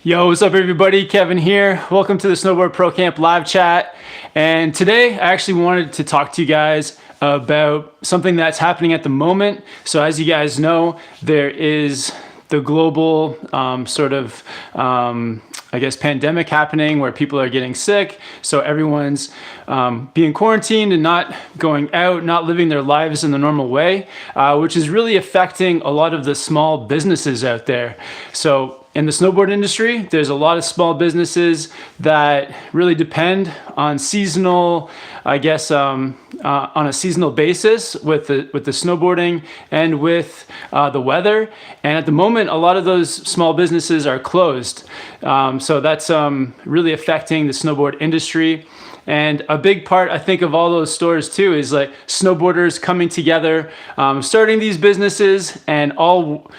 Yo, what's up everybody? Kevin here. Welcome to the Snowboard Pro Camp live chat. And today I actually wanted to talk to you guys about something that's happening at the moment. So as you guys know, there is the global pandemic happening where people are getting sick. So everyone's being quarantined and not going out, not living their lives in the normal way, which is really affecting a lot of the small businesses out there. So in the snowboard industry, there's a lot of small businesses that really depend on seasonal, on a seasonal basis with the snowboarding and with the weather. And at the moment, a lot of those small businesses are closed. So that's really affecting the snowboard industry. And a big part, I think, of all those stores too is like snowboarders coming together, starting these businesses and all,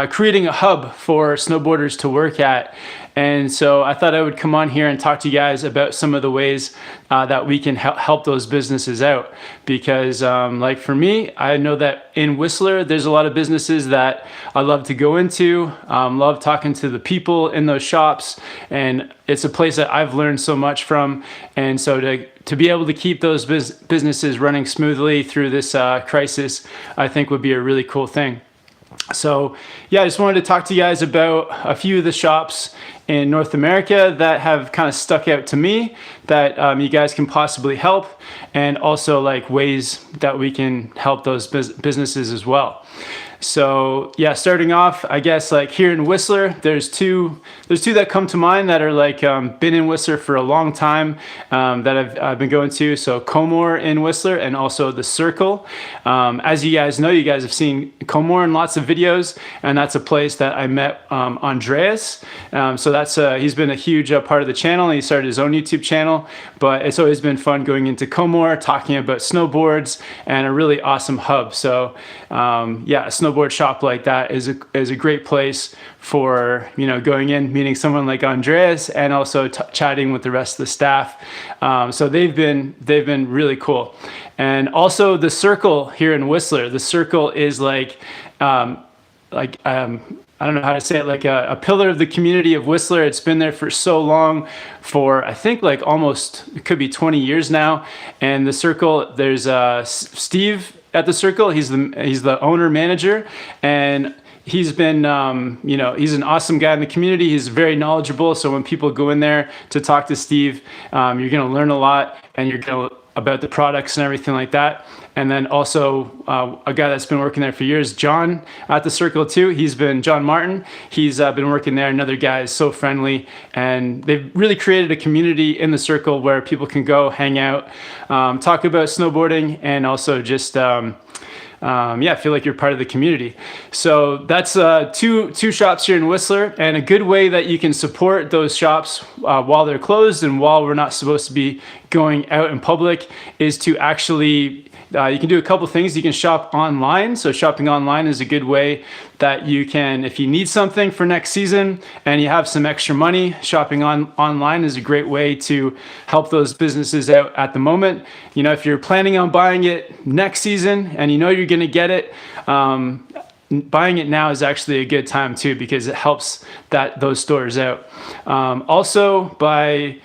creating a hub for snowboarders to work at. And so I thought I would come on here and talk to you guys about some of the ways that we can help those businesses out. Because for me, I know that in Whistler, there's a lot of businesses that I love to go into, love talking to the people in those shops. And it's a place that I've learned so much from. And so to be able to keep those businesses running smoothly through this crisis, I think would be a really cool thing. So yeah, I just wanted to talk to you guys about a few of the shops in North America that have kind of stuck out to me that you guys can possibly help, and also like ways that we can help those businesses as well. So yeah, starting off, I guess like here in Whistler, there's two that come to mind that are like been in Whistler for a long time that I've been going to. So Comor in Whistler and also the Circle. As you guys know, you guys have seen Comor in lots of videos, and that's a place that I met Andreas. So that's he's been a huge part of the channel. He started his own YouTube channel, but it's always been fun going into Comor, talking about snowboards and a really awesome hub. So yeah, a snowboard shop like that is a great place for going in, meeting someone like Andreas, and also chatting with the rest of the staff. So they've been really cool. And also the Circle here in Whistler. The Circle is I don't know how to say it, like a pillar of the community of Whistler. It's been there for so long, for I think like almost, it could be 20 years now. And the Circle, there's Steve at the Circle. He's the owner manager, and he's been, he's an awesome guy in the community. He's very knowledgeable. So when people go in there to talk to Steve, you're going to learn a lot, and you're going to about the products and everything like that. And then also a guy that's been working there for years, John at the Circle too. John Martin. He's been working there. Another guy is so friendly, and they've really created a community in the Circle where people can go hang out, talk about snowboarding, and also just feel like you're part of the community. So that's two shops here in Whistler, and a good way that you can support those shops while they're closed and while we're not supposed to be going out in public is to actually you can do a couple things. You can shop online. So shopping online is a good way that you can, if you need something for next season and you have some extra money, shopping online is a great way to help those businesses out at the moment. If you're planning on buying it next season and you're going to get it, buying it now is actually a good time too, because it helps those stores out. Also by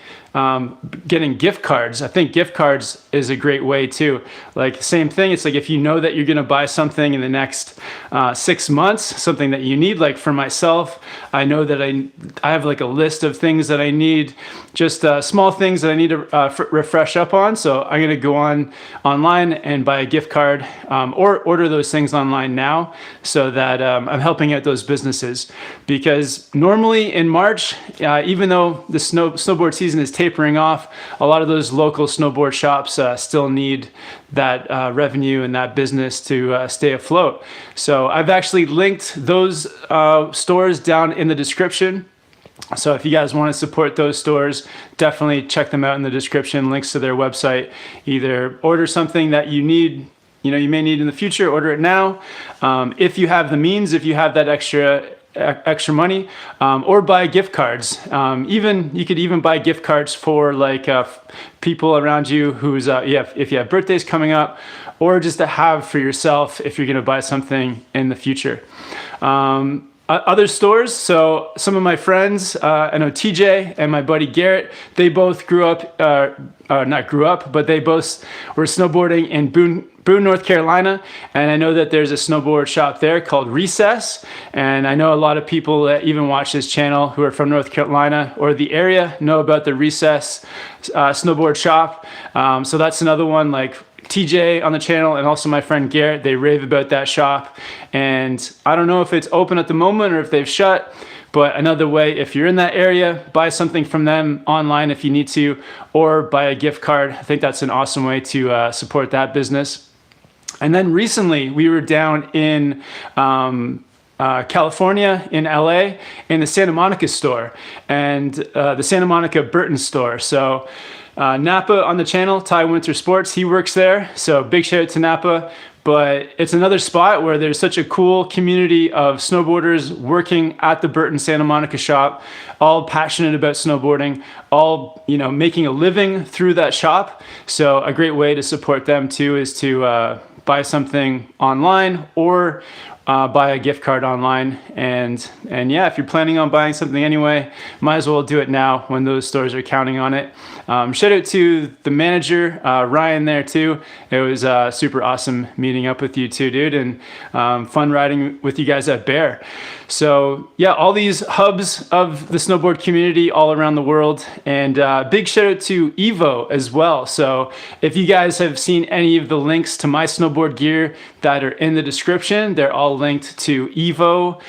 getting gift cards. I think gift cards is a great way too. Like same thing. It's like if you know that you're going to buy something in the next 6 months, something that you need. Like for myself, I know that I have like a list of things that I need, just small things that I need to refresh up on. So I'm going to go online and buy a gift card, or order those things online now, so that I'm helping out those businesses. Because normally in March, even though the snowboard season is tapering off, a lot of those local snowboard shops still need that revenue and that business to stay afloat. So I've actually linked those stores down in the description. So if you guys want to support those stores, definitely check them out in the description. Links to their website. Either order something that you need, you may need in the future, order it now. If you have the means, if you have that extra money, or buy gift cards. You could even buy gift cards for like people around you who's if you have birthdays coming up, or just to have for yourself if you're going to buy something in the future. other stores. So some of my friends, I know TJ and my buddy Garrett, they both grew up, not grew up, but they both were snowboarding in Boone, North Carolina. And I know that there's a snowboard shop there called Recess. And I know a lot of people that even watch this channel who are from North Carolina or the area know about the Recess snowboard shop. So that's another one, like TJ on the channel and also my friend Garrett, they rave about that shop. And I don't know if it's open at the moment or if they've shut, but another way, if you're in that area, buy something from them online if you need to, or buy a gift card. I think that's an awesome way to support that business. And then recently we were down in California, in LA, in the Santa Monica store and the Santa Monica Burton store. So Napa on the channel, Ty Winter Sports, he works there. So big shout out to Napa. But it's another spot where there's such a cool community of snowboarders working at the Burton Santa Monica shop, all passionate about snowboarding, all, you know, making a living through that shop. So a great way to support them too is to buy something online or buy a gift card online. And yeah, if you're planning on buying something anyway, might as well do it now when those stores are counting on it. Shout out to the manager, Ryan, there too. It was super awesome meeting up with you too, dude, and fun riding with you guys at Bear. So yeah, all these hubs of the snowboard community all around the world, and big shout out to Evo as well. So if you guys have seen any of the links to my snowboard gear that are in the description, they're all linked to Evo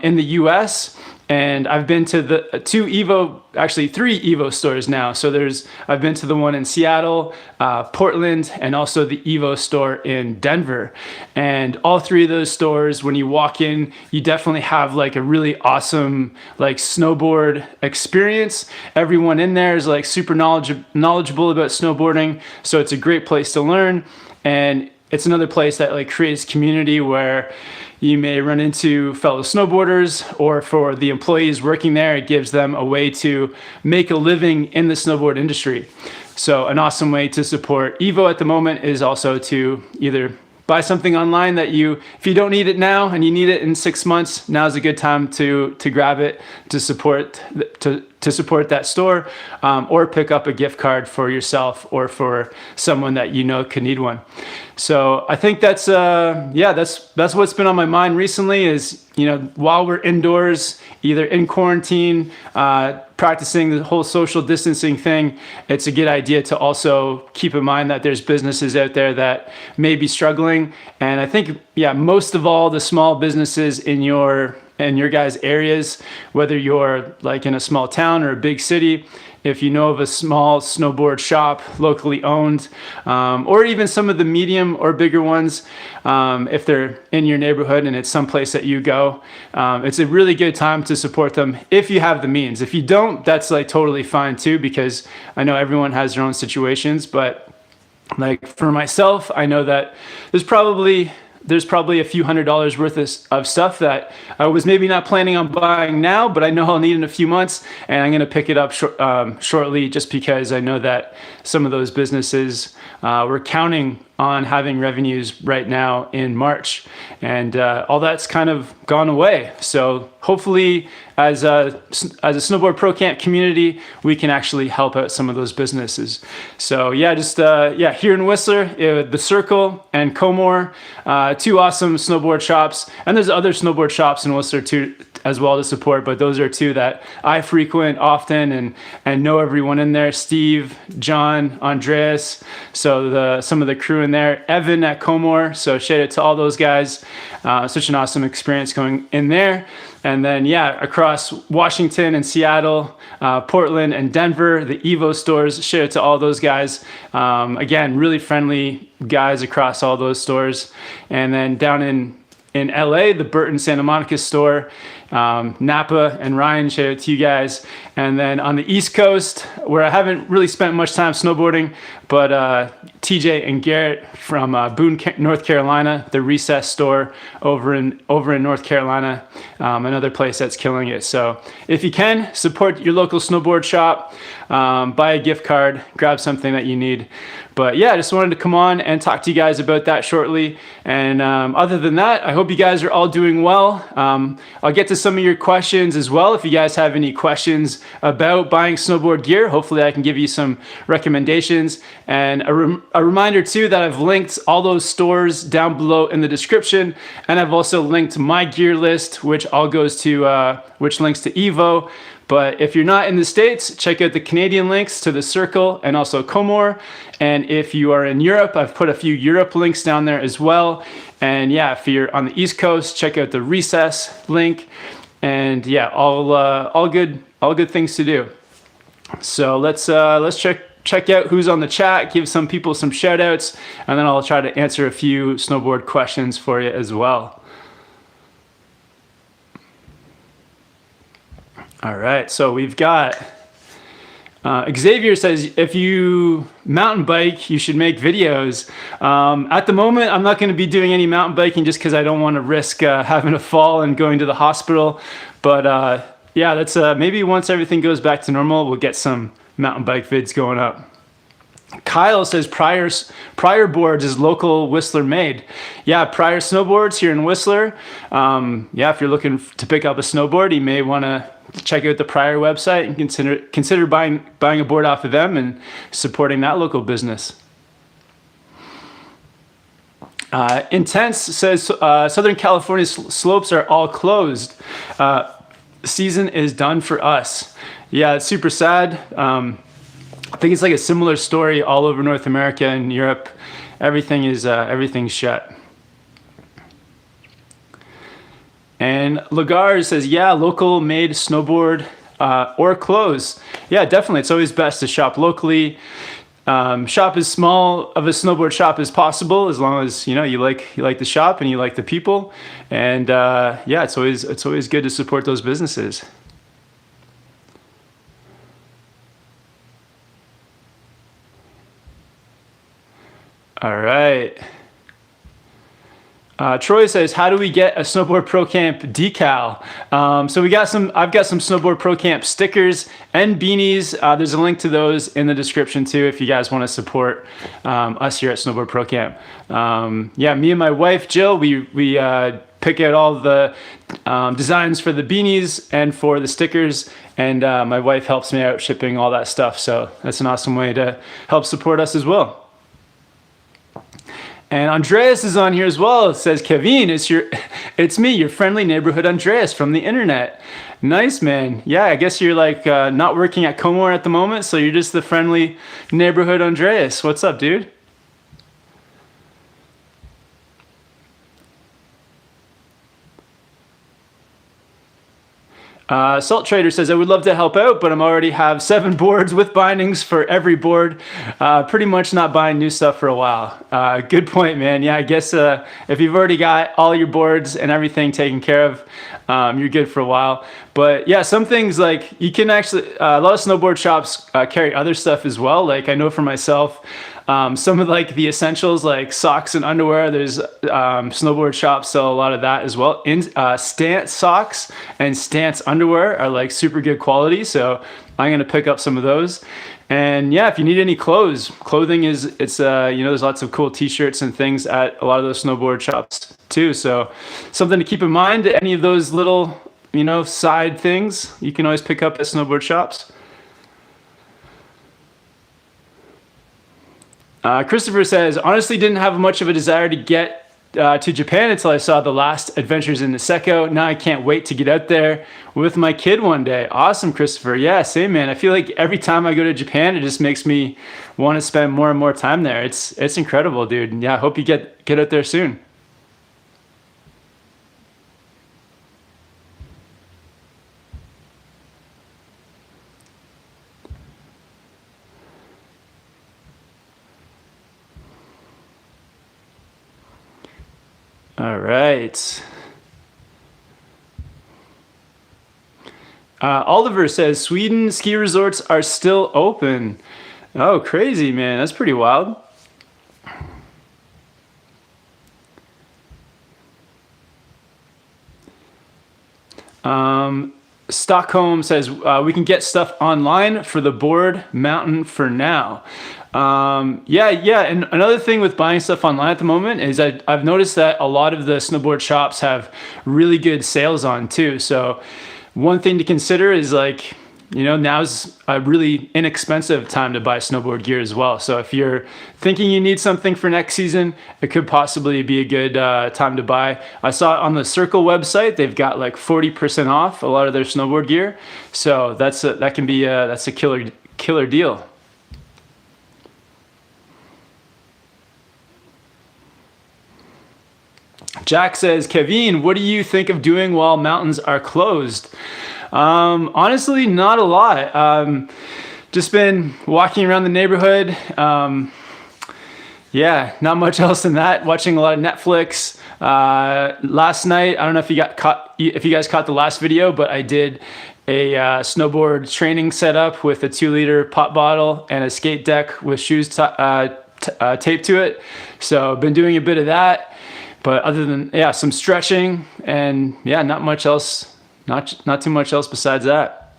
in the US. And I've been to the three Evo stores now. So I've been to the one in Seattle, Portland, and also the Evo store in Denver. And all three of those stores, when you walk in, you definitely have like a really awesome like snowboard experience. Everyone in there is like super knowledgeable about snowboarding. So it's a great place to learn. And it's another place that like creates community where you may run into fellow snowboarders, or for the employees working there, it gives them a way to make a living in the snowboard industry. So an awesome way to support Evo at the moment is also to either buy something online that if you don't need it now and you need it in 6 months, now's a good time to grab it to support that store, or pick up a gift card for yourself or for someone that you know could need one. So I think that's what's been on my mind recently is, you know, while we're indoors, either in quarantine, practicing the whole social distancing thing, it's a good idea to also keep in mind that there's businesses out there that may be struggling. And I think, most of all, the small businesses in your guys' areas, whether you're like in a small town or a big city, if you know of a small snowboard shop locally owned, or even some of the medium or bigger ones, if they're in your neighborhood and it's someplace that you go, it's a really good time to support them if you have the means. If you don't, that's like totally fine too, because I know everyone has their own situations. But like for myself, I know that there's probably a few $100s worth of stuff that I was maybe not planning on buying now, but I know I'll need in a few months, and I'm going to pick it up shortly, just because I know that some of those businesses were counting on having revenues right now in March, and all that's kind of gone away. So hopefully as a Snowboard Pro Camp community, we can actually help out some of those businesses. So here in Whistler, the Circle and Comor, two awesome snowboard shops, and there's other snowboard shops in Whistler too as well to support, but those are two that I frequent often and know everyone in there. Steve, John, Andreas, so some of the crew in there, Evan at Comor, so shout out to all those guys. Such an awesome experience going in there. And then across Washington and Seattle, Portland and Denver, the Evo stores, shout out to all those guys. Again, really friendly guys across all those stores. And then down in LA, the Burton Santa Monica store, Napa and Ryan, shout out to you guys. And then on the East Coast, where I haven't really spent much time snowboarding, But TJ and Garrett from Boone, North Carolina, the Recess store over in North Carolina, another place that's killing it. So if you can, support your local snowboard shop, buy a gift card, grab something that you need. But yeah, I just wanted to come on and talk to you guys about that shortly. And other than that, I hope you guys are all doing well. I'll get to some of your questions as well. If you guys have any questions about buying snowboard gear, hopefully I can give you some recommendations. And a reminder too that I've linked all those stores down below in the description. And I've also linked my gear list, which all goes to, which links to Evo. But if you're not in the States, check out the Canadian links to the Circle and also Comor. And if you are in Europe, I've put a few Europe links down there as well. And yeah, if you're on the East Coast, check out the Recess link. And yeah, all good things to do. So let's check out who's on the chat, give some people some shout outs, and then I'll try to answer a few snowboard questions for you as well. All right, so we've got Xavier says, if you mountain bike, you should make videos. At the moment, I'm not going to be doing any mountain biking just because I don't want to risk having a fall and going to the hospital. But yeah, that's maybe once everything goes back to normal, we'll get some mountain bike vids going up. Kyle says Prior Boards is local Whistler made. Yeah, Prior Snowboards here in Whistler. Yeah, if you're looking to pick up a snowboard, you may want to check out the Prior website and consider buying a board off of them and supporting that local business. Intense says Southern California slopes are all closed. Season is done for us. Yeah, it's super sad. I think it's like a similar story all over North America and Europe. Everything's shut. And Lagar says, yeah, local made snowboard or clothes. Yeah, definitely. It's always best to shop locally. Shop as small of a snowboard shop as possible, as long as you like the shop and you like the people. And yeah, it's always good to support those businesses. All right. Troy says, how do we get a Snowboard Pro Camp decal? So I've got some Snowboard Pro Camp stickers and beanies. There's a link to those in the description too, if you guys want to support us here at Snowboard Pro Camp. Yeah, me and my wife, Jill, we pick out all the designs for the beanies and for the stickers. And my wife helps me out shipping all that stuff. So that's an awesome way to help support us as well. And Andreas is on here as well. It says, Kevin, it's me, your friendly neighborhood Andreas from the internet. Nice, man. Yeah, I guess you're like not working at Comor at the moment, so you're just the friendly neighborhood Andreas. What's up, dude? Salt Trader says, I would love to help out, but I'm already have 7 boards with bindings for every board. Pretty much not buying new stuff for a while. Good point, man. Yeah, I guess if you've already got all your boards and everything taken care of, you're good for a while. But yeah, some things like you can actually, a lot of snowboard shops carry other stuff as well. Like I know for myself, some of like the essentials like socks and underwear, there's snowboard shops sell a lot of that as well. Stance socks and Stance underwear are like super good quality, so I'm gonna pick up some of those. And yeah, if you need any clothing there's lots of cool t-shirts and things at a lot of those snowboard shops too, so something to keep in mind. Any of those little side things you can always pick up at snowboard shops. Christopher says, honestly didn't have much of a desire to get to Japan until I saw the last Adventures in Niseko. Now I can't wait to get out there with my kid one day. Awesome, Christopher. Yeah, same, man. I feel like every time I go to Japan, it just makes me want to spend more and more time there. It's incredible, dude. Yeah, I hope you get out there soon. All right. Oliver says, Sweden ski resorts are still open. Oh, crazy, man. That's pretty wild. Stockholm says we can get stuff online for the board mountain for now. Yeah. And another thing with buying stuff online at the moment is I've noticed that a lot of the snowboard shops have really good sales on too. So one thing to consider is like, now's a really inexpensive time to buy snowboard gear as well. So if you're thinking you need something for next season, it could possibly be a good time to buy. I saw on the Circle website, they've got like 40% off a lot of their snowboard gear. So that's a killer deal. Jack says, Kevin, what do you think of doing while mountains are closed? Honestly, not a lot. Just been walking around the neighborhood. Yeah, not much else than that. Watching a lot of Netflix. Last night, I don't know if you guys caught the last video, but I did a snowboard training setup with a 2-liter pop bottle and a skate deck with shoes taped to it. So I've been doing a bit of that. But other than, some stretching and not much else, not too much else besides that.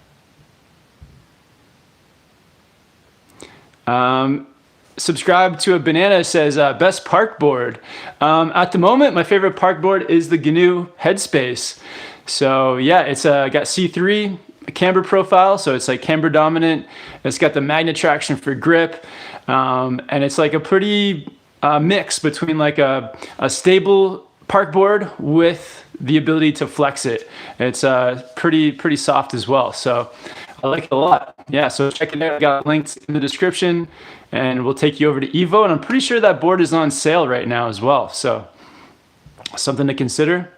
Subscribe to a Banana says, best park board. At the moment, my favorite park board is the GNU Headspace. So it's got C3 camber profile, so it's like camber dominant. It's got the magnet traction for grip, and it's like a pretty mix between like a stable park board with the ability to flex it. It's pretty soft as well, so I like it a lot. So check it out. I got links in the description, and we'll take you over to Evo, and I'm pretty sure that board is on sale right now as well, so something to consider.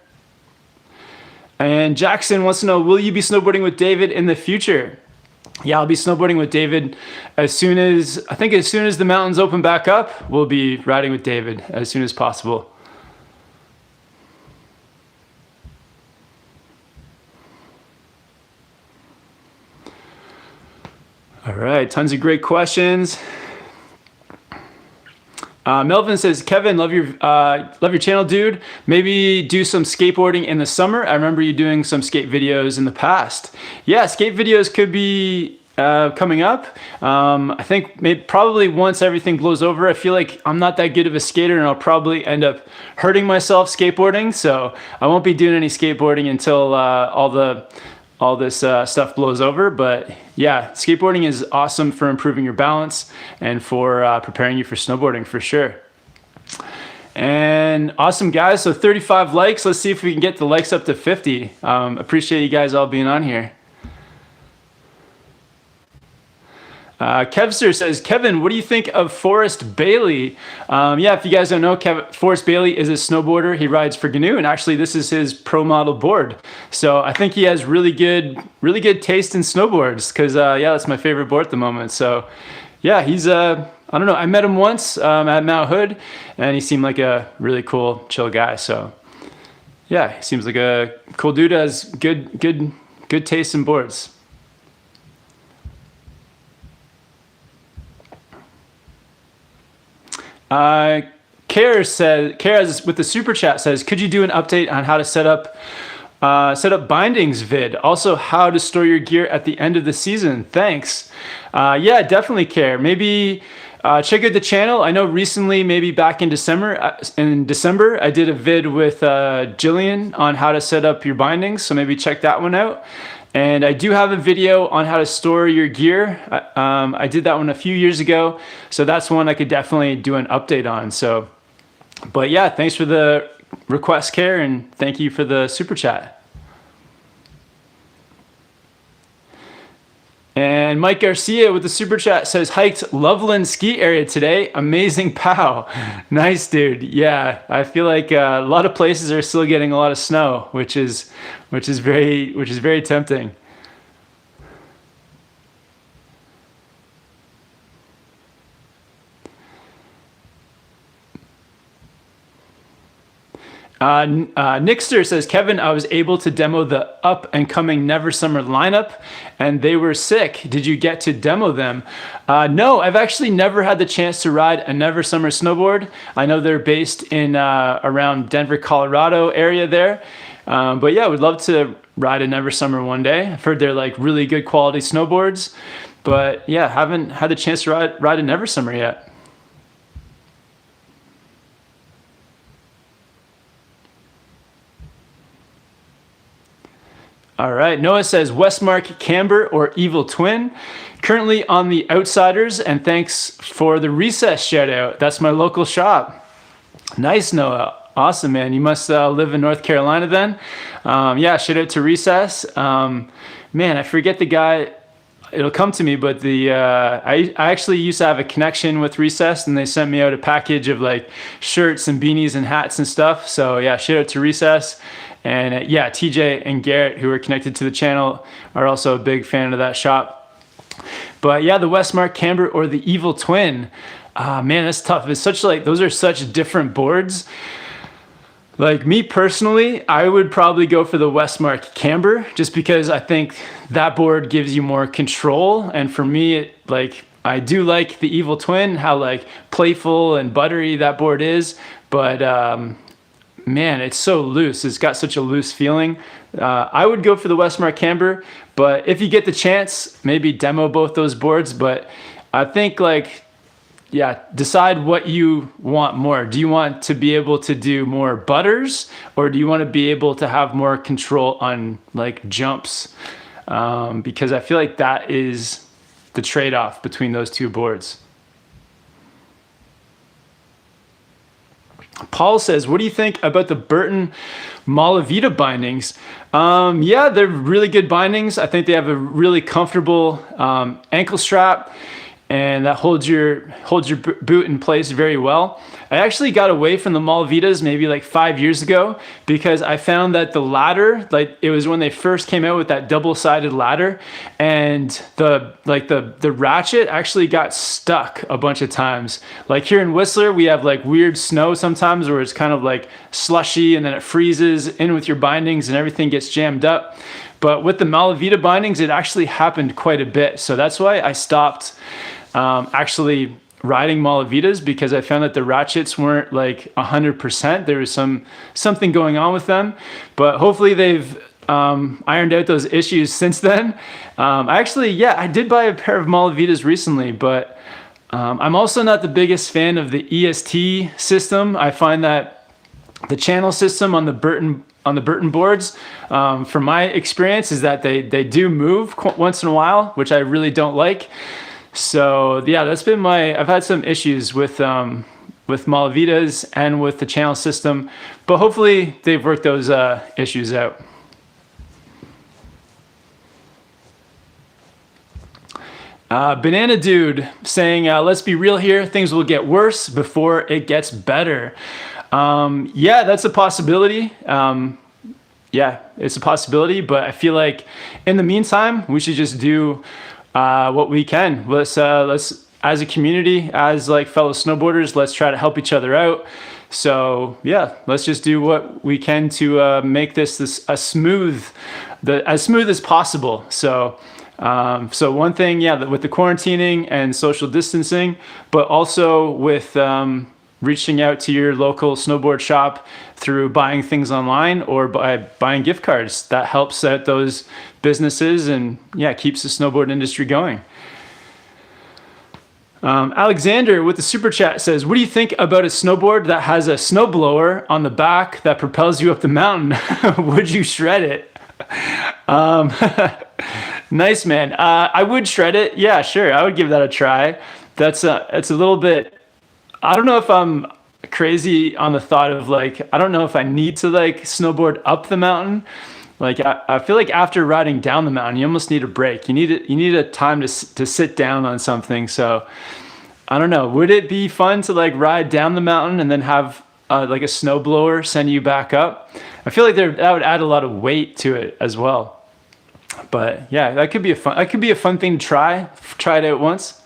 And Jackson wants to know, will you be snowboarding with David in the future? Yeah, I'll be snowboarding with David as soon as the mountains open back up. We'll be riding with David as soon as possible. All right, tons of great questions. Melvin says, Kevin, love your channel, dude. Maybe do some skateboarding in the summer. I remember you doing some skate videos in the past. Yeah, skate videos could be coming up. I think probably once everything blows over. I feel like I'm not that good of a skater, and I'll probably end up hurting myself skateboarding. So I won't be doing any skateboarding until all this stuff blows over. But yeah, skateboarding is awesome for improving your balance and for preparing you for snowboarding for sure. And awesome, guys. So 35 likes. Let's see if we can get the likes up to 50. Appreciate you guys all being on here. Kevster says, Kevin, what do you think of Forrest Bailey? If you guys don't know, Forrest Bailey is a snowboarder. He rides for GNU, and actually this is his pro model board. So I think he has really good taste in snowboards, because that's my favorite board at the moment. So yeah, he's I don't know. I met him once at Mount Hood, and he seemed like a really cool, chill guy. So yeah, he seems like a cool dude. Has good taste in boards. Kara with the super chat says, could you do an update on how to set up bindings vid? Also, how to store your gear at the end of the season. Thanks. Yeah, definitely, Kara. Maybe check out the channel. I know recently, maybe back in December, I did a vid with Jillian on how to set up your bindings. So maybe check that one out. And I do have a video on how to store your gear. I did that one a few years ago, so that's one I could definitely do an update on. So, but yeah, thanks for the request, Care, and thank you for the super chat. And Mike Garcia with the super chat says, hiked Loveland ski area today. Amazing pow. Nice, dude. Yeah, I feel like a lot of places are still getting a lot of snow, which is very tempting. Nixter says, Kevin, I was able to demo the up and coming Never Summer lineup, and they were sick. Did you get to demo them? No, I've actually never had the chance to ride a Never Summer snowboard. I know they're based in around Denver, Colorado area there. But yeah, I would love to ride a Never Summer one day. I've heard they're like really good quality snowboards, but yeah, haven't had the chance to ride a Never Summer yet. All right, Noah says Westmark Camber or Evil Twin. Currently on the Outsiders, and thanks for the Recess shout out. That's my local shop. Nice, Noah. Awesome, man. You must live in North Carolina then. Yeah, shout out to Recess. Man, I forget the guy. It'll come to me, but I actually used to have a connection with Recess, and they sent me out a package of like shirts and beanies and hats and stuff. So yeah, shout out to Recess. And yeah, TJ and Garrett, who are connected to the channel, are also a big fan of that shop. But yeah, the Westmark Camber or the Evil Twin. Man, that's tough. It's such like, those are such different boards. Like me personally, I would probably go for the Westmark Camber just because I think that board gives you more control. And for me, I do like the Evil Twin, how like playful and buttery that board is. But man, it's so loose. It's got such a loose feeling. I would go for the Westmark Camber, but if you get the chance, maybe demo both those boards. But I think yeah, decide what you want more. Do you want to be able to do more butters, or do you want to be able to have more control on like jumps? Because I feel like that is the trade-off between those two boards. Paul says, what do you think about the Burton Malavita bindings? Yeah, they're really good bindings. I think they have a really comfortable ankle strap, and that holds your boot in place very well. I actually got away from the Malavitas maybe like 5 years ago because I found that the ladder, like it was when they first came out with that double-sided ladder, and the ratchet actually got stuck a bunch of times. Like here in Whistler, we have like weird snow sometimes where it's kind of like slushy and then it freezes in with your bindings and everything gets jammed up. But with the Malavita bindings, it actually happened quite a bit. So that's why I stopped actually riding Malavitas, because I found that the ratchets weren't like 100%. There was something going on with them, but hopefully they've ironed out those issues since then. I did buy a pair of Malavitas recently, but I'm also not the biggest fan of the EST system. I find that the channel system on the Burton boards, from my experience, is that they do move once in a while, which I really don't like. So yeah, that's been I've had some issues with Malavitas and with the channel system, but hopefully they've worked those issues out. Banana Dude saying, let's be real here, things will get worse before it gets better. Yeah, that's a possibility. Yeah, it's a possibility, but I feel like in the meantime, we should just do what we can. Let's as a community, as like fellow snowboarders, let's try to help each other out. So yeah, let's just do what we can to make this as smooth as possible. So one thing, yeah, with the quarantining and social distancing, but also with reaching out to your local snowboard shop through buying things online or by buying gift cards. That helps out those businesses and yeah, keeps the snowboard industry going. Alexander with the super chat says, what do you think about a snowboard that has a snowblower on the back that propels you up the mountain? Would you shred it? Nice, man. I would shred it. Yeah, sure. I would give that a try. It's a little bit, I don't know if I'm crazy on the thought of like, I don't know if I need to like snowboard up the mountain. Like I feel like after riding down the mountain, you almost need a break. You need a time to sit down on something. So I don't know. Would it be fun to like ride down the mountain and then have like a snowblower send you back up? I feel like that would add a lot of weight to it as well. But yeah, that could be a fun thing to try. Try it out once.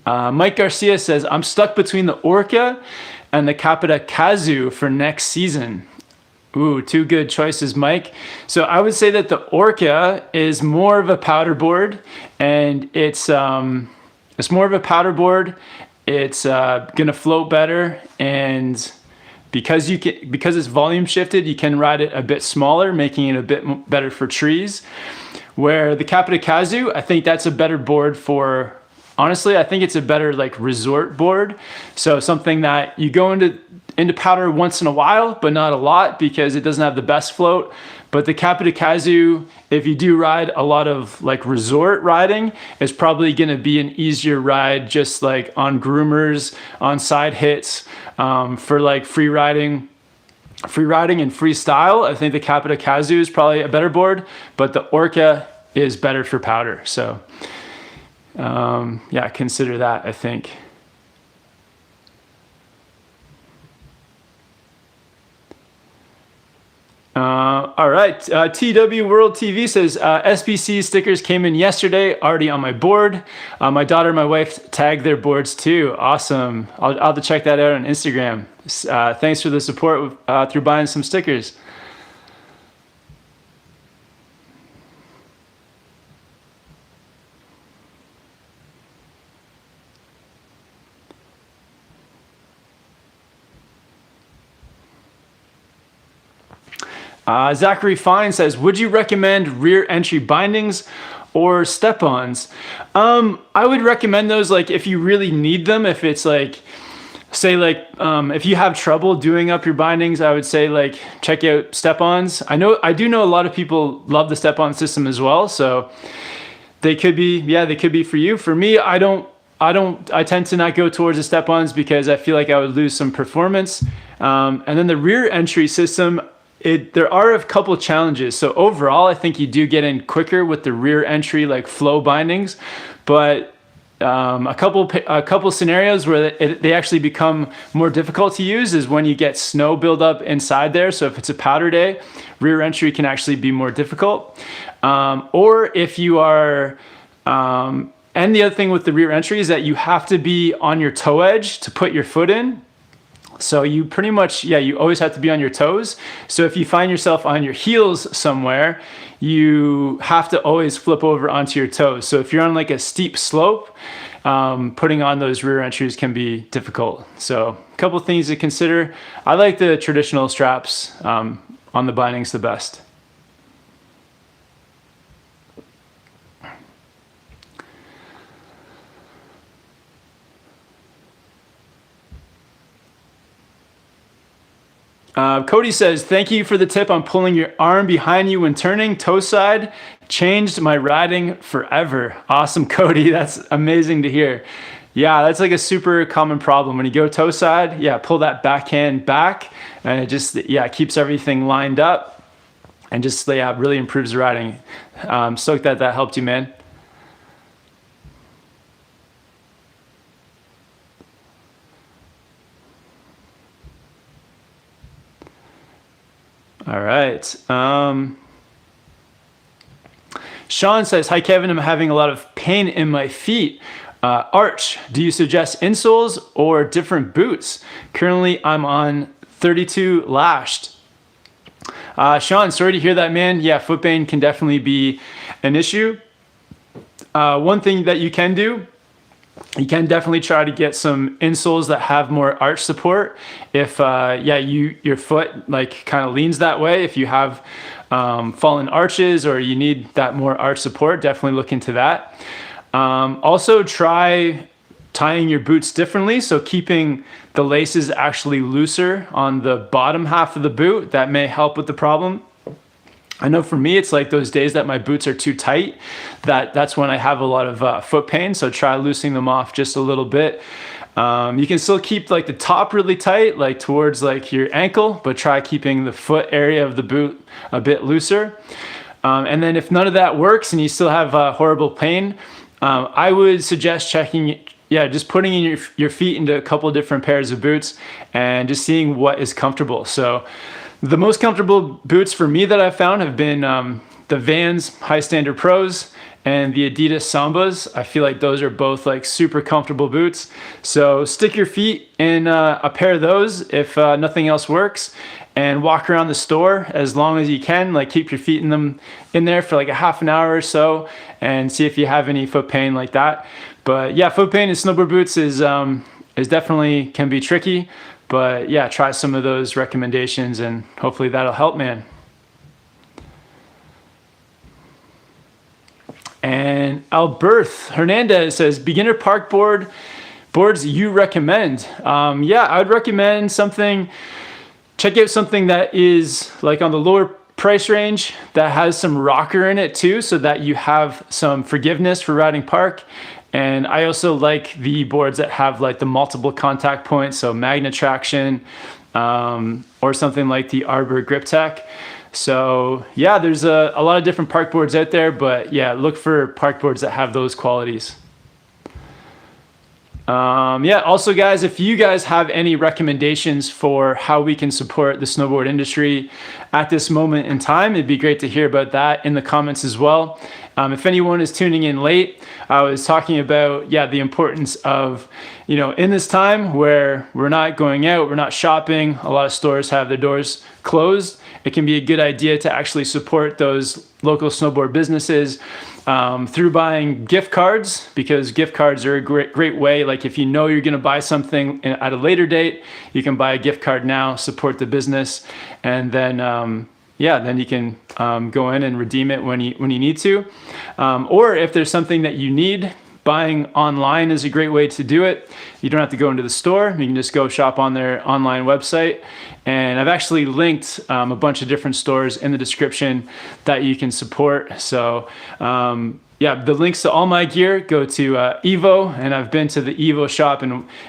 Mike Garcia says, I'm stuck between the Orca and the Capita Kazoo for next season. Ooh, two good choices, Mike. So I would say that the Orca is more of a powder board, and it's more of a powder board. It's gonna float better, and because it's volume shifted, you can ride it a bit smaller, making it a bit better for trees. Where the Capita Kazoo, I think that's a better board for. Honestly, I think it's a better like resort board. So something that you go into powder once in a while, but not a lot because it doesn't have the best float. But the Capita Kazoo, if you do ride a lot of like resort riding, is probably going to be an easier ride, just like on groomers, on side hits, for like free riding and freestyle. I think the Capita Kazoo is probably a better board, but the Orca is better for powder. So yeah, consider that, I think. All right. TW World TV says, SBC stickers came in yesterday, already on my board. My daughter and my wife tagged their boards too. Awesome. I'll have to check that out on Instagram. Thanks for the support through buying some stickers. Zachary Fine says, would you recommend rear entry bindings or step-ons? I would recommend those like if you really need them. If it's like, say like, if you have trouble doing up your bindings, I would say like check out step-ons. I do know a lot of people love the step-on system as well. So they could be for you. For me, I tend to not go towards the step-ons because I feel like I would lose some performance. And then the rear entry system, there are a couple challenges. So overall, I think you do get in quicker with the rear entry like flow bindings, but a couple scenarios where they actually become more difficult to use is when you get snow buildup inside there. So if it's a powder day, rear entry can actually be more difficult. Or if you are, and the other thing with the rear entry is that you have to be on your toe edge to put your foot in. So you pretty much, you always have to be on your toes. So if you find yourself on your heels somewhere, you have to always flip over onto your toes. So if you're on like a steep slope, putting on those rear entries can be difficult. So a couple things to consider. I like the traditional straps on the bindings the best. Cody says, thank you for the tip on pulling your arm behind you when turning toe side. Changed my riding forever. Awesome, Cody. That's amazing to hear. Yeah, that's like a super common problem. When you go toe side, pull that backhand back and it just, keeps everything lined up and just, really improves the riding. Stoked that helped you, man. All right. Sean says, hi, Kevin. I'm having a lot of pain in my feet. Arch, do you suggest insoles or different boots? Currently, I'm on 32 lashed. Sean, sorry to hear that, man. Yeah, foot pain can definitely be an issue. One thing that you can do, you can definitely try to get some insoles that have more arch support. If your foot like kind of leans that way, if you have fallen arches or you need that more arch support, definitely look into that. Also try tying your boots differently, so keeping the laces actually looser on the bottom half of the boot. That may help with the problem. I know for me, it's like those days that my boots are too tight, that's when I have a lot of foot pain. So try loosening them off just a little bit. You can still keep like the top really tight, like towards like your ankle, but try keeping the foot area of the boot a bit looser. And then if none of that works and you still have horrible pain, I would suggest just putting in your feet into a couple different pairs of boots and just seeing what is comfortable. So the most comfortable boots for me that I've found have been the Vans High Standard Pros, and the Adidas Sambas. I feel like those are both like super comfortable boots. So stick your feet in a pair of those if nothing else works, and walk around the store as long as you can. Like keep your feet in there for like a half an hour or so, and see if you have any foot pain like that. But yeah, foot pain in snowboard boots is definitely can be tricky. But yeah, try some of those recommendations and hopefully that'll help, man. And Alberth Hernandez says, beginner park boards you recommend. Yeah, I would recommend check out something that is like on the lower price range that has some rocker in it too, so that you have some forgiveness for riding park. And I also like the boards that have like the multiple contact points, so magnet traction, or something like the Arbor Grip Tech. So yeah, there's a lot of different park boards out there, but yeah, look for park boards that have those qualities. Yeah, also guys, if you guys have any recommendations for how we can support the snowboard industry at this moment in time, it'd be great to hear about that in the comments as well. If anyone is tuning in late, I was talking about, yeah, the importance of, in this time where we're not going out, we're not shopping, a lot of stores have their doors closed. It can be a good idea to actually support those local snowboard businesses through buying gift cards, because gift cards are a great way. Like if you know you're going to buy something at a later date, you can buy a gift card now, support the business, and then then you can go in and redeem it when you need to. Or if there's something that you need, buying online is a great way to do it. You don't have to go into the store. You can just go shop on their online website. And I've actually linked a bunch of different stores in the description that you can support. So yeah, the links to all my gear go to Evo, and I've been to the Evo shop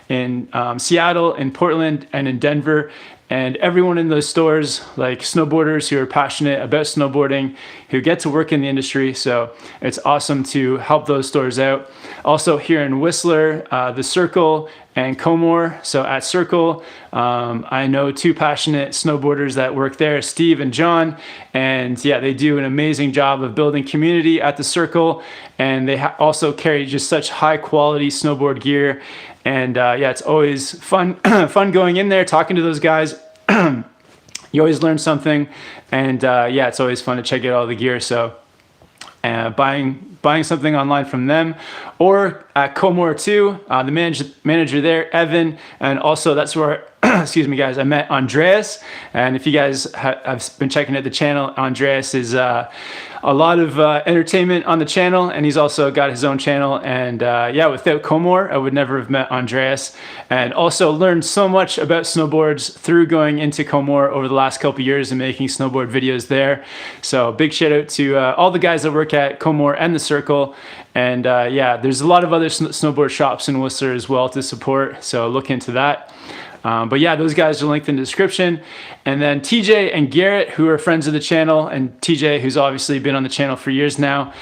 in Seattle, in Portland, and in Denver. And everyone in those stores, like snowboarders who are passionate about snowboarding, who get to work in the industry. So it's awesome to help those stores out. Also here in Whistler, the Circle and Comor. So at Circle, I know two passionate snowboarders that work there, Steve and John. And yeah, they do an amazing job of building community at the Circle. And they also carry just such high quality snowboard gear. And yeah, it's always fun going in there, talking to those guys. You always learn something. And yeah, it's always fun to check out all the gear. So buying something online from them, or at Comor too, the manager there, Evan, and also that's where excuse me guys, I met Andreas. And if you guys have been checking out the channel, Andreas is a lot of entertainment on the channel, and he's also got his own channel. And yeah, without Comor, I would never have met Andreas, and also learned so much about snowboards through going into Comor over the last couple years and making snowboard videos there. So big shout out to all the guys that work at Comor and the Circle. And yeah, there's a lot of other snowboard shops in Whistler as well to support, so look into that. But yeah, those guys are linked in the description. And then TJ and Garrett, who are friends of the channel, and TJ, who's obviously been on the channel for years now,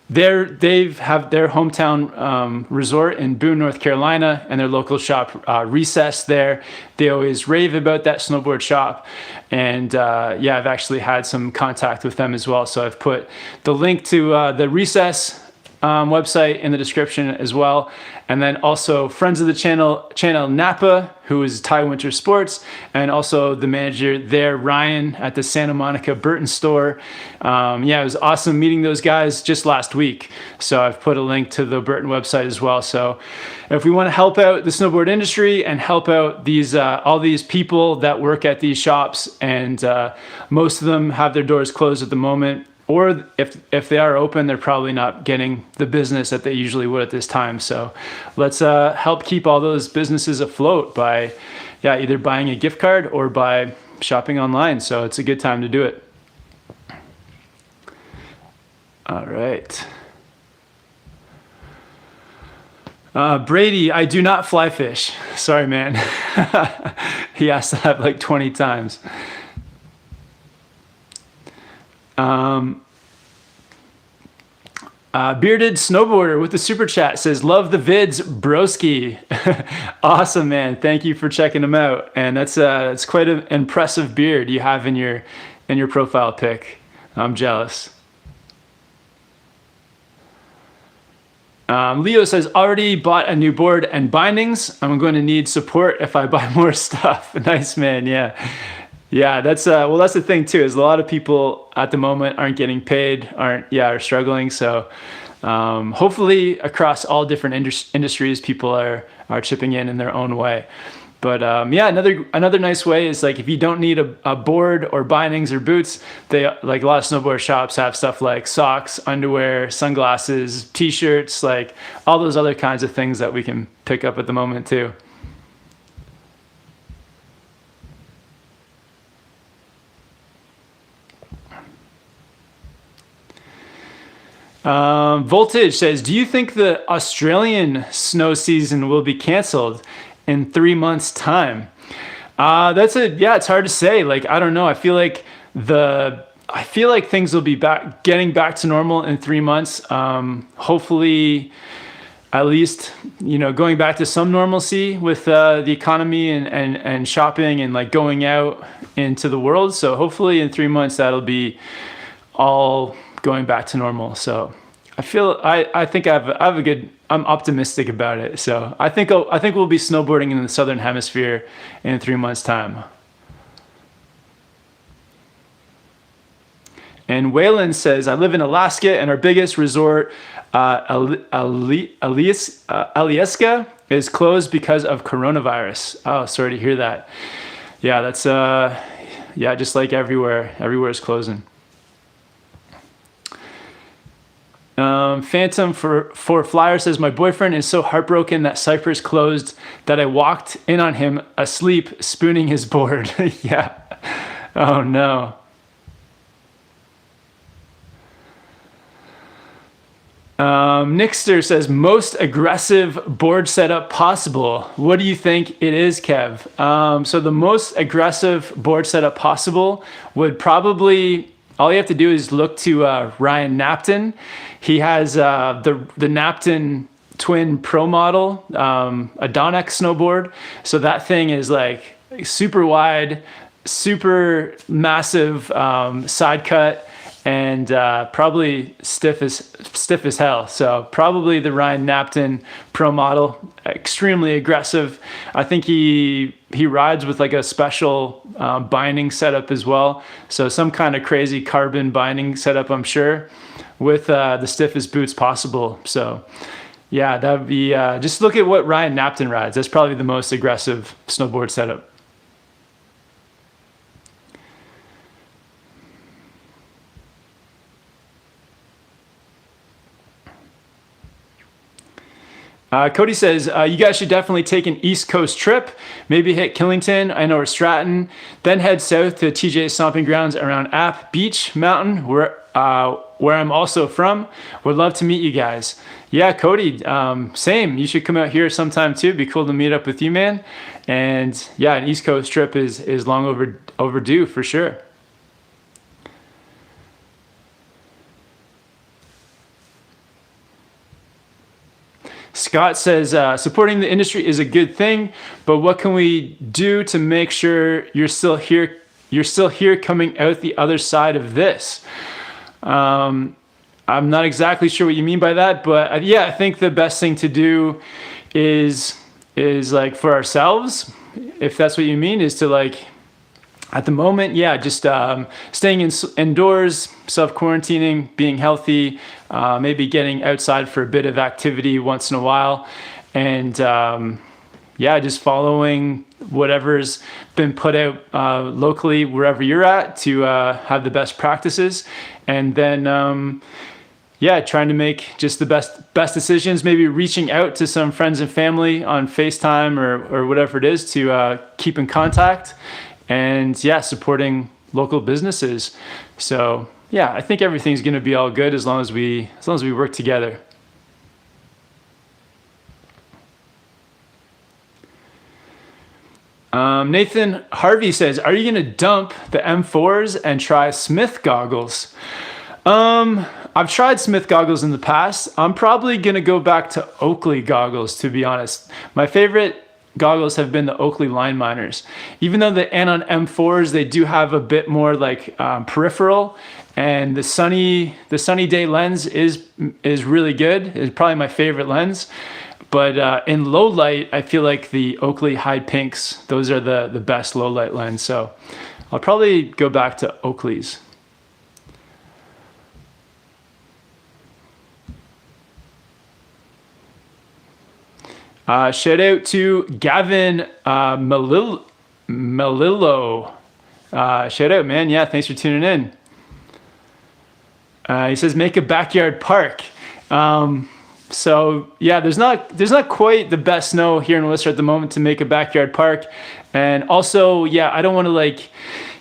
they have their hometown resort in Boone, North Carolina, and their local shop, Recess there. They always rave about that snowboard shop. And yeah, I've actually had some contact with them as well. So I've put the link to the Recess website in the description as well. And then also friends of the channel Napa, who is Ty Winter Sports, and also the manager there, Ryan, at the Santa Monica Burton store. Yeah, it was awesome meeting those guys just last week. So I've put a link to the Burton website as well. So if we want to help out the snowboard industry and help out these all these people that work at these shops, and most of them have their doors closed at the moment, or if they are open, they're probably not getting the business that they usually would at this time. So let's help keep all those businesses afloat by either buying a gift card or by shopping online. So it's a good time to do it. All right. Brady, I do not fly fish. Sorry, man. He asked that like 20 times. Bearded Snowboarder with the super chat says, love the vids, broski. Awesome, man. Thank you for checking them out. And that's quite an impressive beard you have in your profile pic. I'm jealous. Leo says, already bought a new board and bindings. I'm going to need support if I buy more stuff. Nice, man. Yeah. Yeah, that's that's the thing too, is a lot of people at the moment aren't getting paid, are struggling. So hopefully across all different industries, people are chipping in their own way. But another nice way is like if you don't need a board or bindings or boots, they like a lot of snowboard shops have stuff like socks, underwear, sunglasses, t-shirts, like all those other kinds of things that we can pick up at the moment too. Voltage says, do you think the Australian snow season will be canceled in 3 months' time? It's hard to say. Like, I don't know. I feel like things will be getting back to normal in 3 months. Hopefully, at least, going back to some normalcy with the economy and shopping and like going out into the world. So hopefully in 3 months that'll be all going back to normal. So I think I'm optimistic about it. So I think we'll be snowboarding in the Southern Hemisphere in 3 months' time. And Waylon says, I live in Alaska and our biggest resort, Alyeska, is closed because of coronavirus. Oh, sorry to hear that. Yeah, that's just like everywhere is closing. Phantom for Flyer says, my boyfriend is so heartbroken that Cypress closed that I walked in on him asleep spooning his board. Yeah. Oh no. Nixter says, most aggressive board setup possible. What do you think it is, Kev? So the most aggressive board setup possible would probably, all you have to do is look to Ryan Napton. He has the Napton Twin Pro model, a Donex snowboard. So that thing is like super wide, super massive side cut, and probably stiff as hell. So probably the Ryan Napton Pro model, extremely aggressive. I think he rides with like a special binding setup as well. So some kind of crazy carbon binding setup, I'm sure, with the stiffest boots possible. So yeah, that would be, just look at what Ryan Napton rides. That's probably the most aggressive snowboard setup. Cody says, you guys should definitely take an East Coast trip, maybe hit Killington, I know, or Stratton, then head south to TJ's stomping grounds around App Beach Mountain, where I'm also from. Would love to meet you guys. Yeah, Cody, same. You should come out here sometime too. Be cool to meet up with you, man. And yeah, an East Coast trip is long overdue for sure. Scott says, supporting the industry is a good thing, but what can we do to make sure you're still here coming out the other side of this? I'm not exactly sure what you mean by that, but I think the best thing to do is like for ourselves, if that's what you mean, is to like, at the moment, just staying indoors, self-quarantining, being healthy, maybe getting outside for a bit of activity once in a while, and just following whatever's been put out locally wherever you're at to have the best practices, and then trying to make just the best decisions, maybe reaching out to some friends and family on FaceTime or whatever it is to keep in contact. And supporting local businesses. So I think everything's going to be all good as long as we work together. Nathan Harvey says, are you going to dump the M4s and try Smith goggles? I've tried Smith goggles in the past. I'm probably going to go back to Oakley goggles, to be honest. My favorite goggles have been the Oakley line miners. Even though the Anon M4s, they do have a bit more like peripheral, and the sunny day lens is really good. It's probably my favorite lens. But in low light, I feel like the Oakley High Pinks, those are the best low light lens. So I'll probably go back to Oakley's. Shout out to Gavin Melillo. Shout out, man. Yeah, thanks for tuning in. He says, make a backyard park. So yeah, there's not quite the best snow here in Whistler at the moment to make a backyard park. And also, yeah, I don't want to like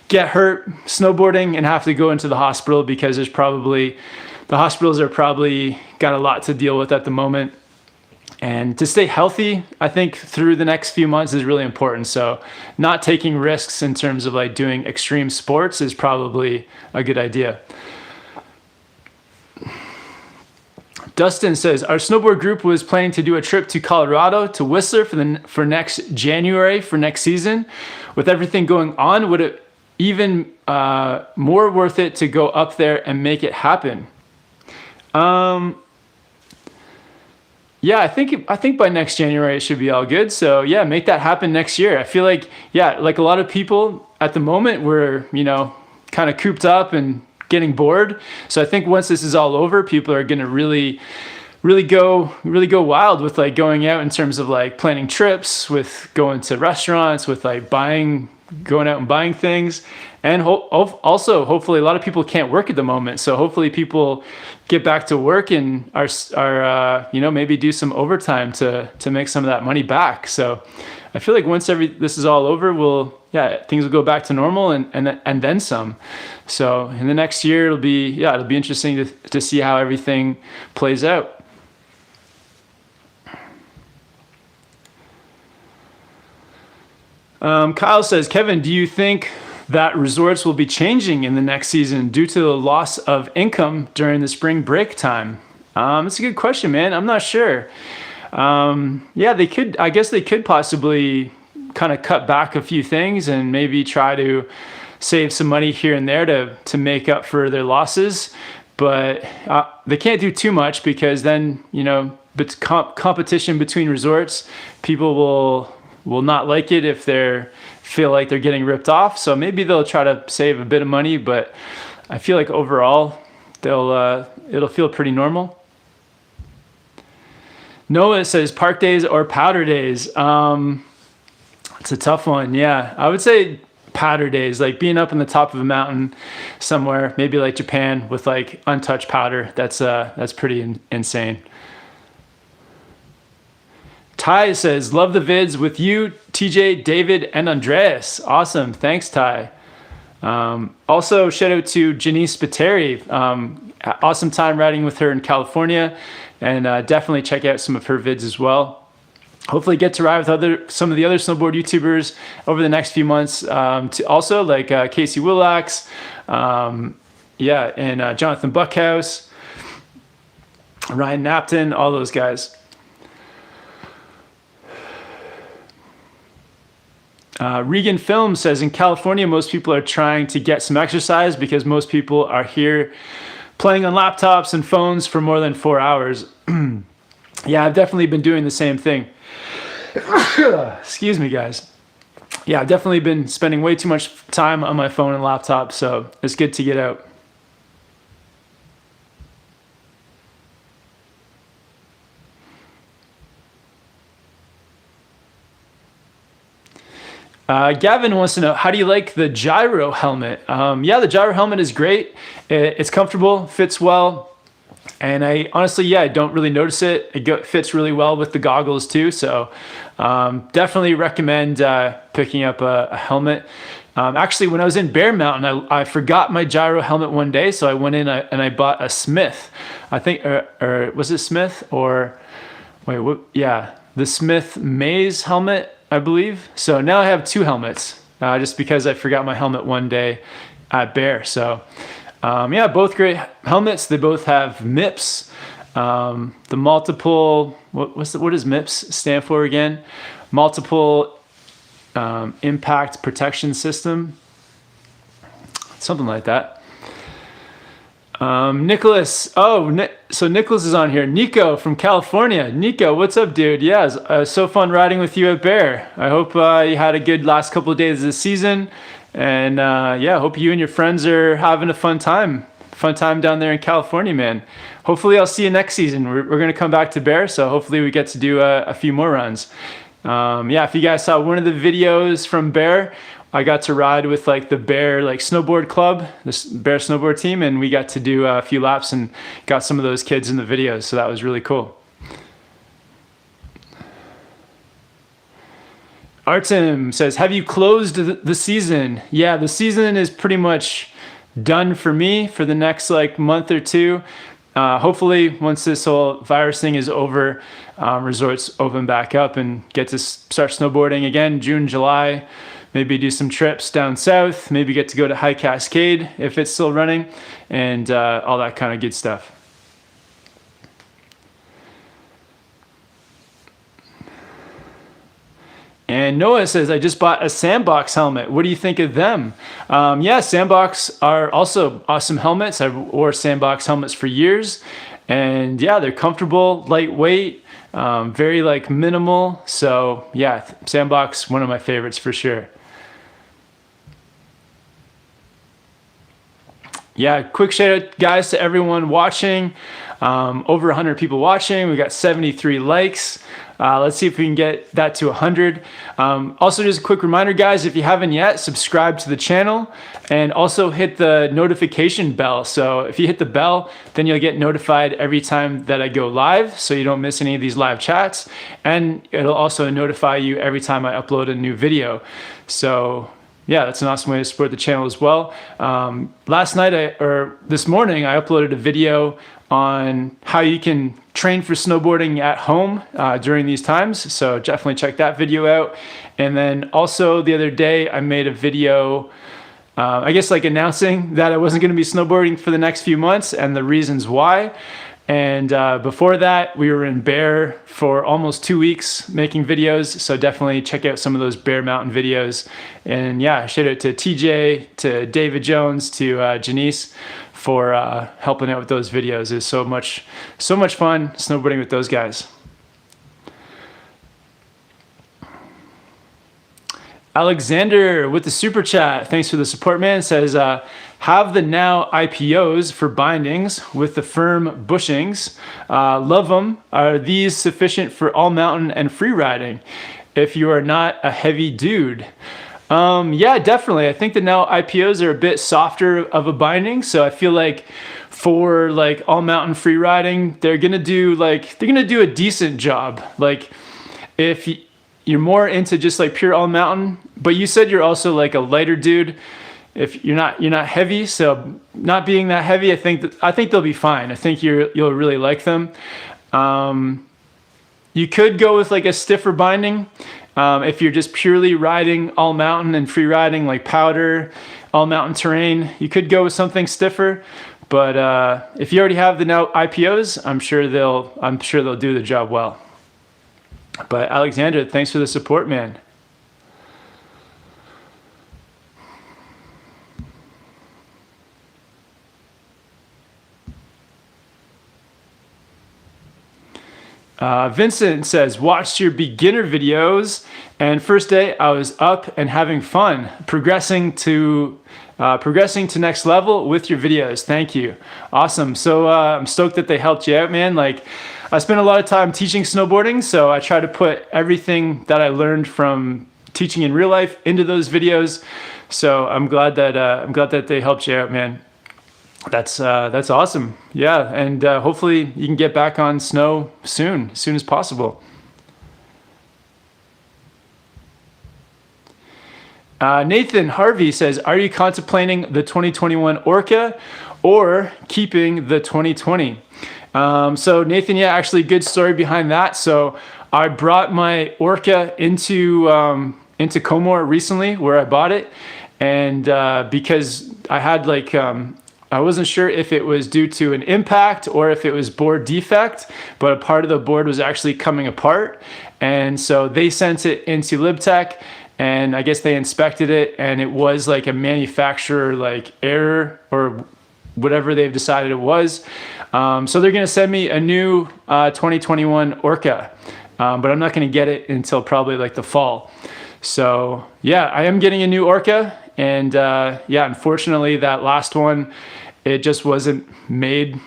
get hurt snowboarding and have to go into the hospital, because the hospitals are probably got a lot to deal with at the moment. And to stay healthy, I think through the next few months is really important. So not taking risks in terms of like doing extreme sports is probably a good idea. Dustin says, our snowboard group was planning to do a trip to Colorado to Whistler for next January for next season. With everything going on, would it even more worth it to go up there and make it happen? Yeah, I think by next January it should be all good. So yeah, make that happen next year. I feel like, yeah, like a lot of people at the moment, we're, kind of cooped up and getting bored. So I think once this is all over, people are going to really go wild with like going out in terms of like planning trips, with going to restaurants, with like going out and buying things. And also, hopefully, a lot of people can't work at the moment. So hopefully people get back to work and are maybe do some overtime to make some of that money back. So I feel like once this is all over, things will go back to normal and then some. So in the next year, it'll be interesting to see how everything plays out. Kyle says, Kevin, do you think that resorts will be changing in the next season due to the loss of income during the spring break time? That's a good question, man. I'm not sure. They could. I guess they could possibly kind of cut back a few things and maybe try to save some money here and there to make up for their losses. But they can't do too much, because then, competition between resorts, people will not like it if they feel like they're getting ripped off. So maybe they'll try to save a bit of money, but I feel like overall it'll feel pretty normal. Noah says park days or powder days. It's a tough one. Yeah, I would say powder days, like being up in the top of a mountain somewhere, maybe like Japan, with like untouched powder. That's pretty insane. Ty says, love the vids with you, TJ, David, and Andreas. Awesome. Thanks, Ty. Also, shout out to Janice Spiteri. Awesome time riding with her in California, and definitely check out some of her vids as well. Hopefully get to ride with some of the other snowboard YouTubers over the next few months. Also like Casey Willax, and Jonathan Buckhouse, Ryan Napton, all those guys. Regan Film says, in California, most people are trying to get some exercise because most people are here playing on laptops and phones for more than 4 hours. Yeah, I've definitely been doing the same thing. Excuse me, guys. Yeah, I've definitely been spending way too much time on my phone and laptop, so it's good to get out. Gavin wants to know, how do you like the gyro helmet? The gyro helmet is great. It's comfortable, fits well. And I honestly, I don't really notice it. It fits really well with the goggles too. So definitely recommend picking up a helmet. Actually, when I was in Bear Mountain, I forgot my gyro helmet one day. So I went in and I bought a Smith. I think, or was it Smith or, the Smith Maze helmet, I believe. So now I have 2 helmets just because I forgot my helmet one day at Bear. So both great helmets. They both have MIPS. The multiple, what does MIPS stand for again? multiple impact protection system, something like that. Nicholas, so Nicholas is on here. Nico from California. Nico, what's up, dude? Yeah, it's so fun riding with you at Bear. I hope you had a good last couple of days of the season, and yeah, hope you and your friends are having a fun time down there in California, man. Hopefully I'll see you next season. We're going to come back to Bear, so hopefully we get to do a few more runs. Yeah, if you guys saw one of the videos from Bear, I got to ride with like the Bear snowboard club, this Bear snowboard team, and we got to do a few laps and got some of those kids in the videos, so that was really cool. Artem says, have you closed the season? Yeah, the season is pretty much done for me for the next month or two. Hopefully once this whole virus thing is over, resorts open back up and get to start snowboarding again, June, July. Maybe do some trips down south, maybe get to go to High Cascade if it's still running, and all that kind of good stuff. And Noah says, I just bought a Sandbox helmet. What do you think of them? Yeah, Sandbox are also awesome helmets. I wore Sandbox helmets for years, and yeah, they're comfortable, lightweight, very minimal. So yeah, Sandbox, one of my favorites for sure. Yeah, quick shout out, guys, to everyone watching. Over 100 people watching. We got 73 likes. Let's see if we can get that to 100. Also, just a quick reminder, guys, if you haven't yet, subscribe to the channel and also hit the notification bell. So if you hit the bell, then you'll get notified every time that I go live, so you don't miss any of these live chats. And it'll also notify you every time I upload a new video. So yeah, that's an awesome way to support the channel as well. Last night, this morning, I uploaded a video on how you can train for snowboarding at home during these times. So definitely check that video out. And then also the other day, I made a video, I guess announcing that I wasn't going to be snowboarding for the next few months and the reasons why. And before that, we were in Bear for almost 2 weeks making videos. So definitely check out some of those Bear Mountain videos. And yeah, shout out to TJ, to David Jones, to Janice for helping out with those videos. It's so much fun snowboarding with those guys. Alexander with the super chat, thanks for the support, man, says, have the now IPOs for bindings with the firm bushings. Love them. Are these sufficient for all mountain and free riding if you are not a heavy dude? Yeah, definitely. I think the now IPOs are a bit softer of a binding, so I feel like for all mountain free riding, they're gonna do a decent job. If you're more into just like pure all mountain, but you said you're also like a lighter dude. If you're not heavy, so not being that heavy, I think they'll be fine. I think you'll really like them. You could go with like a stiffer binding if you're just purely riding all mountain and free riding like powder, all mountain terrain. You could go with something stiffer, but if you already have the now IPOs, I'm sure they'll do the job well. But Alexander, thanks for the support, man. Vincent says, watched your beginner videos, and first day I was up and having fun, progressing to next level with your videos. Thank you. Awesome. So I'm stoked that they helped you out, man. I spent a lot of time teaching snowboarding, so I try to put everything that I learned from teaching in real life into those videos. So I'm glad that they helped you out, man. That's awesome. Yeah, and hopefully you can get back on snow soon, as soon as possible. Nathan Harvey says, are you contemplating the 2021 Orca or keeping the 2020? So Nathan, yeah, actually good story behind that. So I brought my Orca into Comor recently, where I bought it, and because I had I wasn't sure if it was due to an impact or if it was board defect, but a part of the board was actually coming apart. And so they sent it into LibTech, and I guess they inspected it, and it was like a manufacturer like error or whatever they've decided it was. So they're going to send me a new 2021 Orca, but I'm not going to get it until probably like the fall. So yeah, I am getting a new Orca, and yeah, unfortunately that last one, it just wasn't made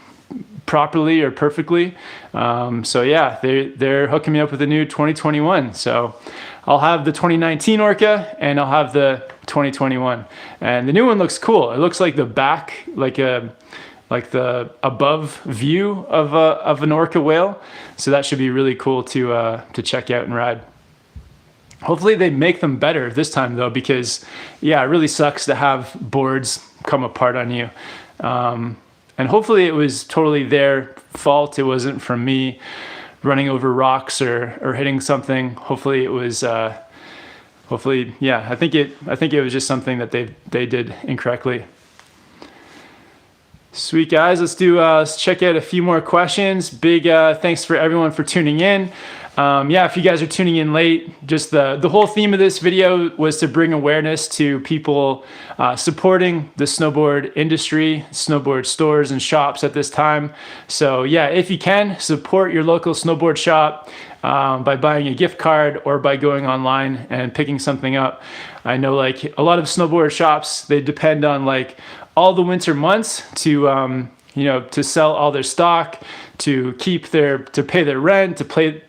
properly or perfectly. So yeah, they're hooking me up with a new 2021. So I'll have the 2019 Orca and I'll have the 2021. And the new one looks cool. It looks like the back, like the above view of an Orca whale. So that should be really cool to check out and ride. Hopefully they make them better this time though, because yeah, it really sucks to have boards come apart on you. And hopefully it was totally their fault. It wasn't from me running over rocks or hitting something. Hopefully it was, yeah, I think it was just something that they did incorrectly. Sweet guys, let's check out a few more questions. Big thanks for everyone for tuning in. Yeah, if you guys are tuning in late, just the whole theme of this video was to bring awareness to people supporting the snowboard industry, snowboard stores and shops at this time. So yeah, if you can, support your local snowboard shop by buying a gift card or by going online and picking something up. I know like a lot of snowboard shops, they depend on like all the winter months to to sell all their stock, to pay their rent, to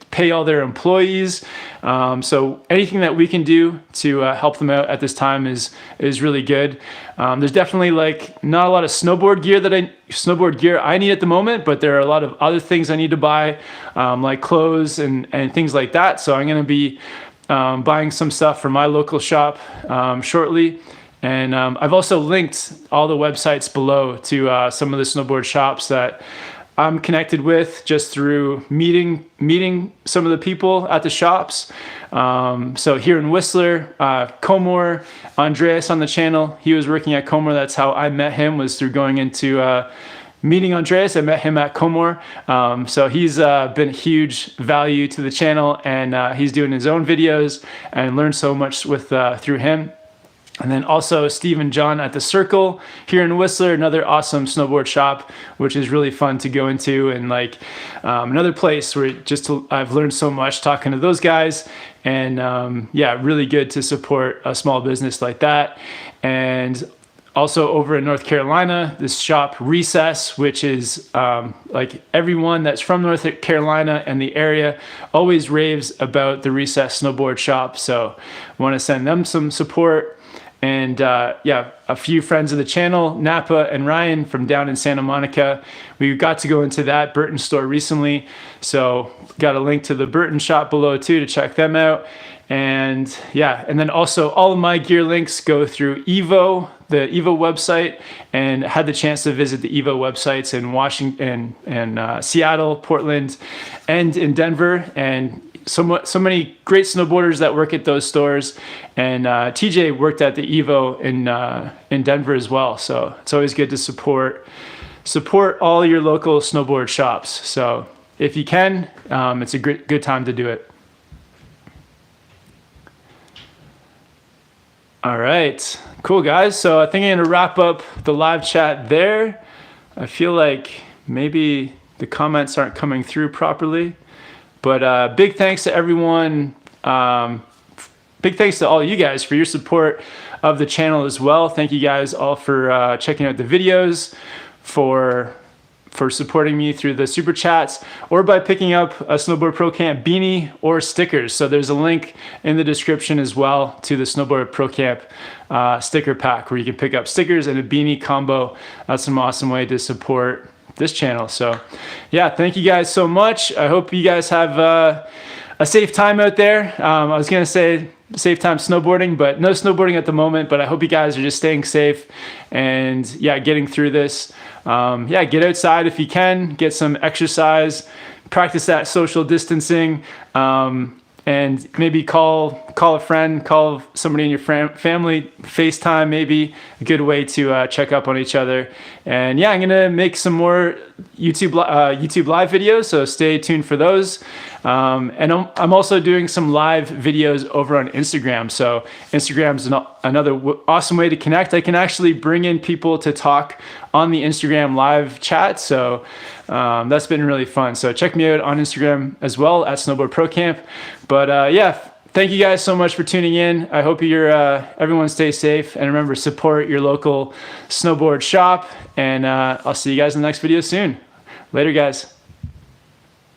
pay all their employees. So anything that we can do to help them out at this time is really good. There's definitely like not a lot of snowboard gear I need at the moment, but there are a lot of other things I need to buy, like clothes and things like that. So I'm going to be buying some stuff from my local shop shortly. And I've also linked all the websites below to some of the snowboard shops that I'm connected with just through meeting some of the people at the shops. So here in Whistler, Comor, Andreas on the channel, he was working at Comor. That's how I met him, was through going into meeting Andreas. I met him at Comor. So he's been huge value to the channel, and he's doing his own videos and learned so much through him. And then also Steve and John at the Circle here in Whistler, another awesome snowboard shop, which is really fun to go into, and like another place where I've learned so much talking to those guys, and yeah, really good to support a small business like that. And also over in North Carolina, this shop Recess, which is like everyone that's from North Carolina and the area always raves about the Recess snowboard shop. So I want to send them some support. And yeah, a few friends of the channel, Napa and Ryan from down in Santa Monica, we got to go into that Burton store recently. So got a link to the Burton shop below too to check them out. And yeah, and then also all of my gear links go through Evo, the Evo website, and had the chance to visit the Evo websites in Washington and Seattle, Portland, and in Denver. And so many great snowboarders that work at those stores, and TJ worked at the Evo in Denver as well. So it's always good to support all your local snowboard shops. So if you can, it's a good time to do it. All right, cool guys. So I think I'm gonna wrap up the live chat there. I feel like maybe the comments aren't coming through properly. But big thanks to everyone. Big thanks to all you guys for your support of the channel as well. Thank you guys all for checking out the videos, for supporting me through the super chats, or by picking up a Snowboard Pro Camp beanie or stickers. So there's a link in the description as well to the Snowboard Pro Camp sticker pack, where you can pick up stickers and a beanie combo. That's an awesome way to support this channel. So yeah, thank you guys so much. I hope you guys have a safe time out there. I was gonna say safe time snowboarding, but no snowboarding at the moment. But I hope you guys are just staying safe and yeah, getting through this. Yeah, get outside if you can, get some exercise, practice that social distancing. and maybe call a friend, call somebody in your family, FaceTime maybe, a good way to check up on each other. And yeah, I'm gonna make some more YouTube live videos, so stay tuned for those. And I'm also doing some live videos over on Instagram. So Instagram's another awesome way to connect. I can actually bring in people to talk on the Instagram live chat. So that's been really fun. So check me out on Instagram as well at Snowboard Pro Camp. But yeah, thank you guys so much for tuning in. I hope everyone stays safe, and remember, support your local snowboard shop. And I'll see you guys in the next video soon. Later, guys.